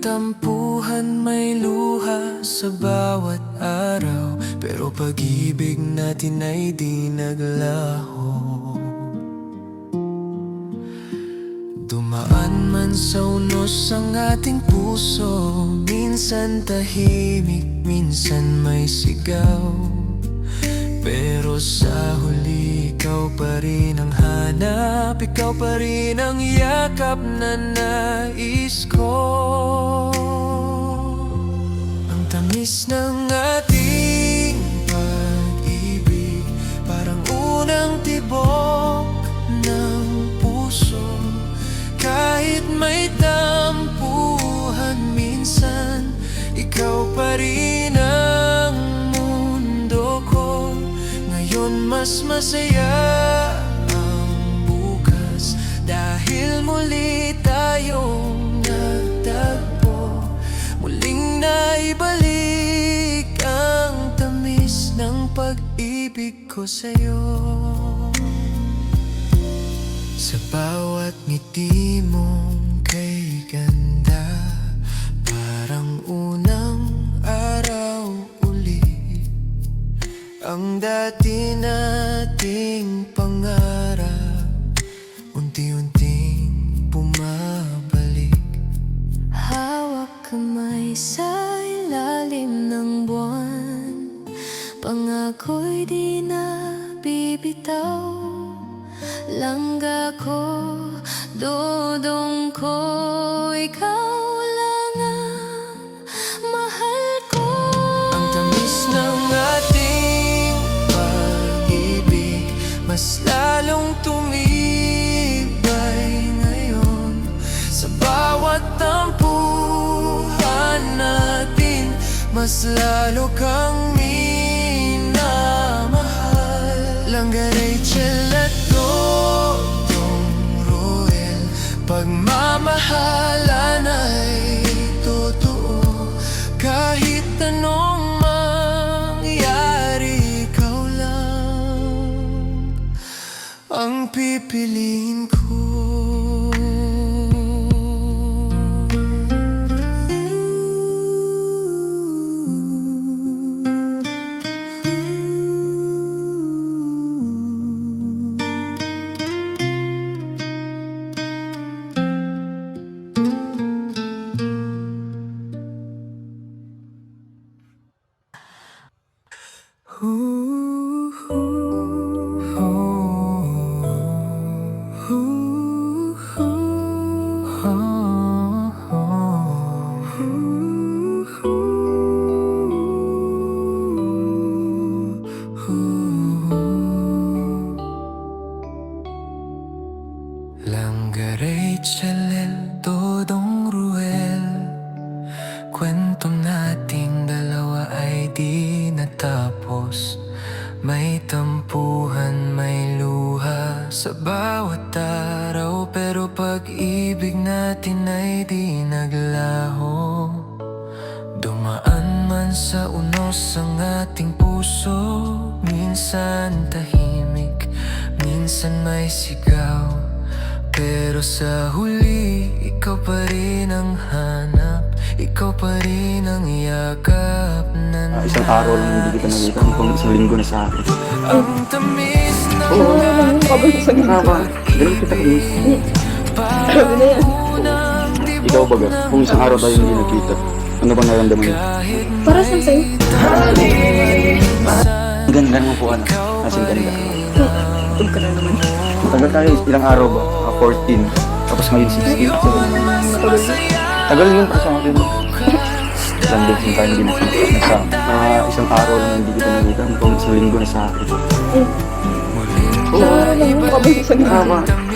tampuhan, may luha sa bawat araw, pero pag-ibig natin ay di naglaho. Dumaan man sa unos ang ating puso, minsan tahimik, minsan may sigaw, pero sa huli ikaw pa rin ang hanap, ikaw pa rin ang yakap na nais ko. Ang tamis ng ating pag-ibig, parang unang tibok ng puso. Kahit may tampuhan minsan, ikaw pa rin ang mundo ko. Ngayon mas masaya ang bukas, dahil muli tayong nagtagpo. Muling naibalik ang tamis ng pag-ibig ko sa'yo. Sa bawat ngiti mong kay ganda, parang unang araw uli. Ang dati nating pangarap, unti-unting bumabalik. Hawak kamay sa ilalim ng buwan, pangako'y di na bibitaw. Langga ko, dudong ko, ikaw lang ang mahal ko. Ang tamis ng ating pag-ibig, mas lalong tumibay ngayon. Sa bawat tampuhan natin, mas lalo kang minamahal. Langga, Rachel at Dodong Ruel, pagmamahalan ay totoo. Kahit anong mangyari, ikaw lang ang pipiliin ko. Langga, Rachel, Dodong Ruel, kwento nating dalawa ay di natapos. May tampuhan, may luha sa bawat araw, pero pag-ibig natin ay di naglaho. Dumaan man sa unos ang ating puso, minsan tahimik, minsan may sigaw, pero sa huli ikaw pa rin ang hanap, ikaw pa rin ang yakap na Isang araw lang hindi kita nakita, mukhang isang linggo na sa akin. ang tamis ng Oo, ating ganun kita kamiss. Grabe na yan. Ikaw baga, kung isang araw tayo hindi nagkita, ano bang naramdaman mo? Para saan sa'yo? Ang ganda mo po, ano? Asing ganda. Huwag ka na naman. Tagal tayo, ilang araw ba? 14. Tapos ngayon 16. Tagal yun para sa akin. Isang days yung tayo hindi nagkita. Isang araw lang hindi kita nakita, mukhang isang linggo na sa akin. Oo,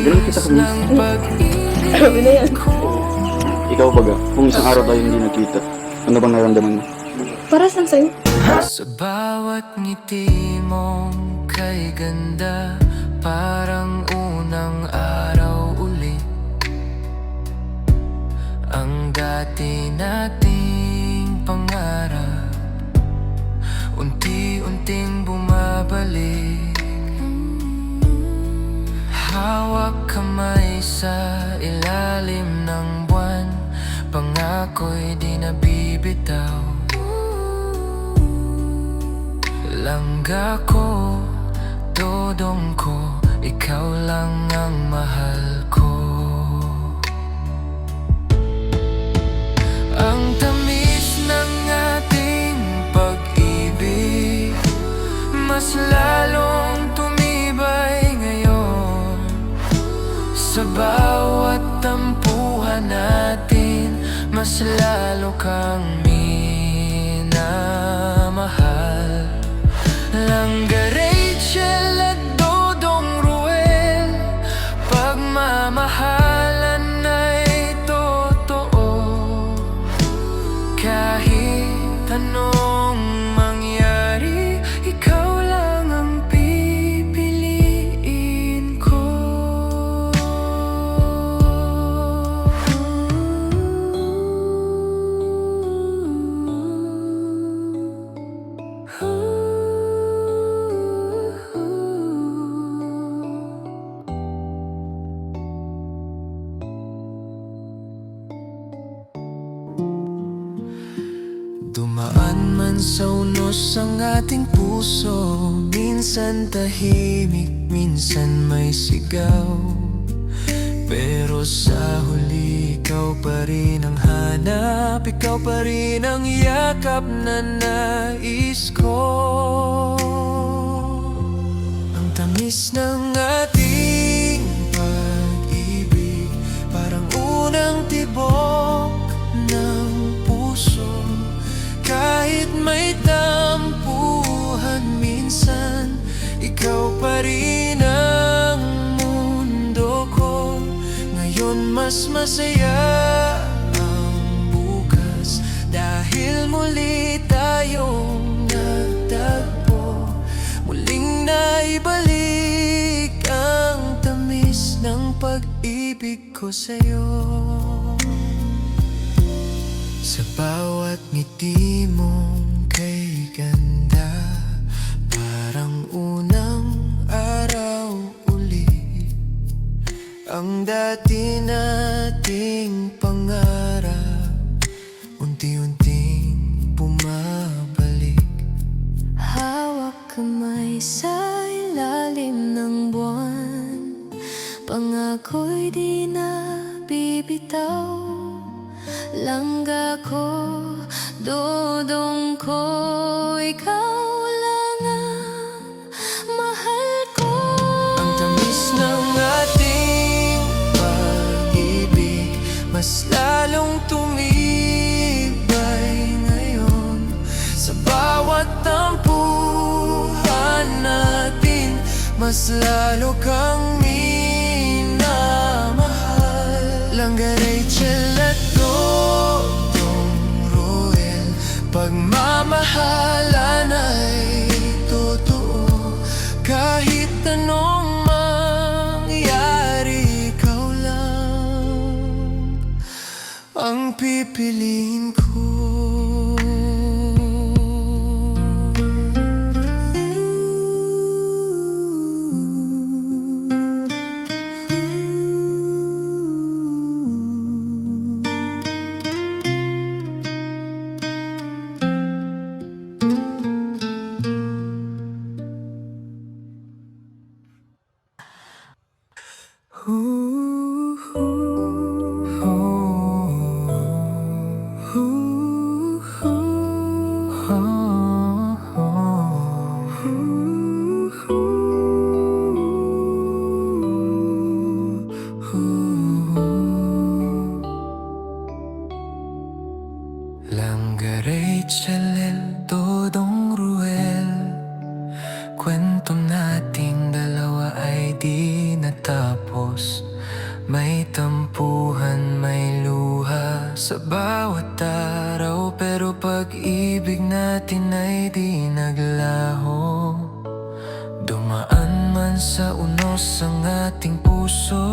ganun kita kamiss. Grabe na yan. Ikaw baga, kung isang araw tayo hindi nagkita, ano bang naramdaman mo? Para saan sa'yo? Sa bawat ngiti mong kay ganda, parang unang araw uli. Ang dati nating pangarap, unti-unting bumabalik. Hawak kamay sa ilalim ng buwan, pangarap ako'y di nabibitaw. Langga ko, dodong ko, ikaw lang ang mahal ko. Ang tamis ng ating pag-ibig mas lalong tumibay ngayon. Sa bawat tampuhan natin, mas lalo kang minamahal. Langga Rachel at Dodong Ruel, pagmamahalan ay totoo. Kahit anong mangyari, ikaw lang ang pipiliin ko. Dumaan man sa unos ang ating puso, minsan tahimik, minsan may sigaw. Pero sa huli, ikaw pa rin ang hanap, ikaw pa rin ang yakap na nais ko. Ang tamis ng ating pag-ibig, parang unang tibok ng puso. Kahit may tampuhan minsan, ikaw pa rin ang mundo ko. Ngayon mas masaya ang bukas, dahil muli tayong nagtagpo. Muling naibalik ang tamis ng pag-ibig ko sa'yo. Sa bawat ngiti mong kay ganda, parang unang araw uli. Ang dati nating pangarap, unti-unting bumabalik. Hawak kamay sa ilalim ng buwan, pangako'y di na bibitaw. Langga ko, dodong ko, ikaw lang ang mahal ko. Ang tamis ng ating pag-ibig, mas lalong tumibay ngayon. Sa bawat tampuhan natin, mas lalo kang minamahal. Langga Rachel at Dodong Ruel, pagmamahalan ay totoo. Kahit anong mangyari, ikaw lang ang pipiliin ko. Langga Rachel, Dodong Ruel, kwento nating dalawa ay di natapos. May tampuhan, may luha sa bawat araw, pero pag-ibig natin ay di naglaho. Dumaan man sa unos ang ating puso,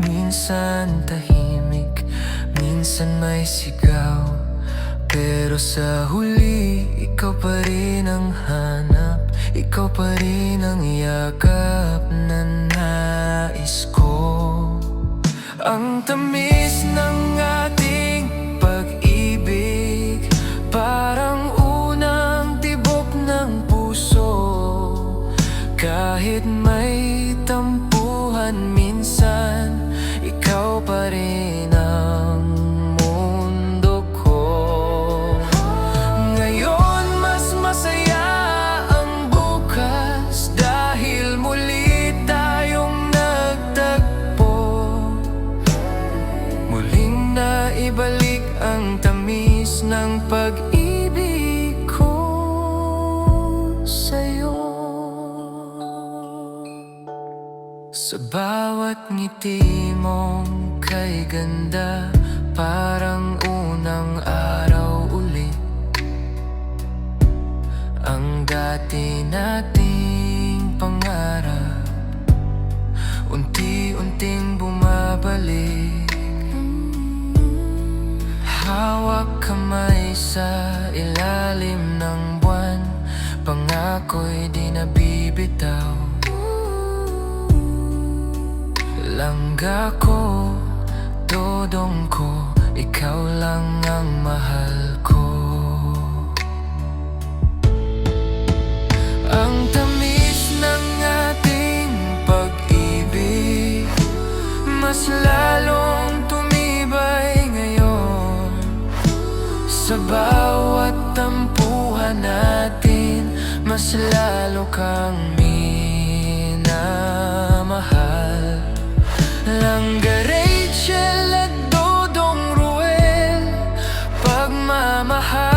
minsan tahimik, minsan may sigaw. Pero sa huli, ikaw pa rin ang hanap, ikaw pa rin ang yakap na nais ko. Ang tamis ng ating pag-ibig, ng pag-ibig ko sa'yo. Sa bawat ngiti mong kay ganda, parang unang araw ulit. Ang dati nating pangarap, unti-unting bumabalik. Hawak kamay sa ilalim ng buwan, pangako'y di nabibitaw. Langga ko, dodong ko, ikaw lang ang mahal ko. Ang tamis ng ating pag-ibig, mas lalong tumibay ngayon. Sa bawat tampuhan natin, mas lalo kang minamahal. Langga Rachel at Dodong Ruel, pagmamahal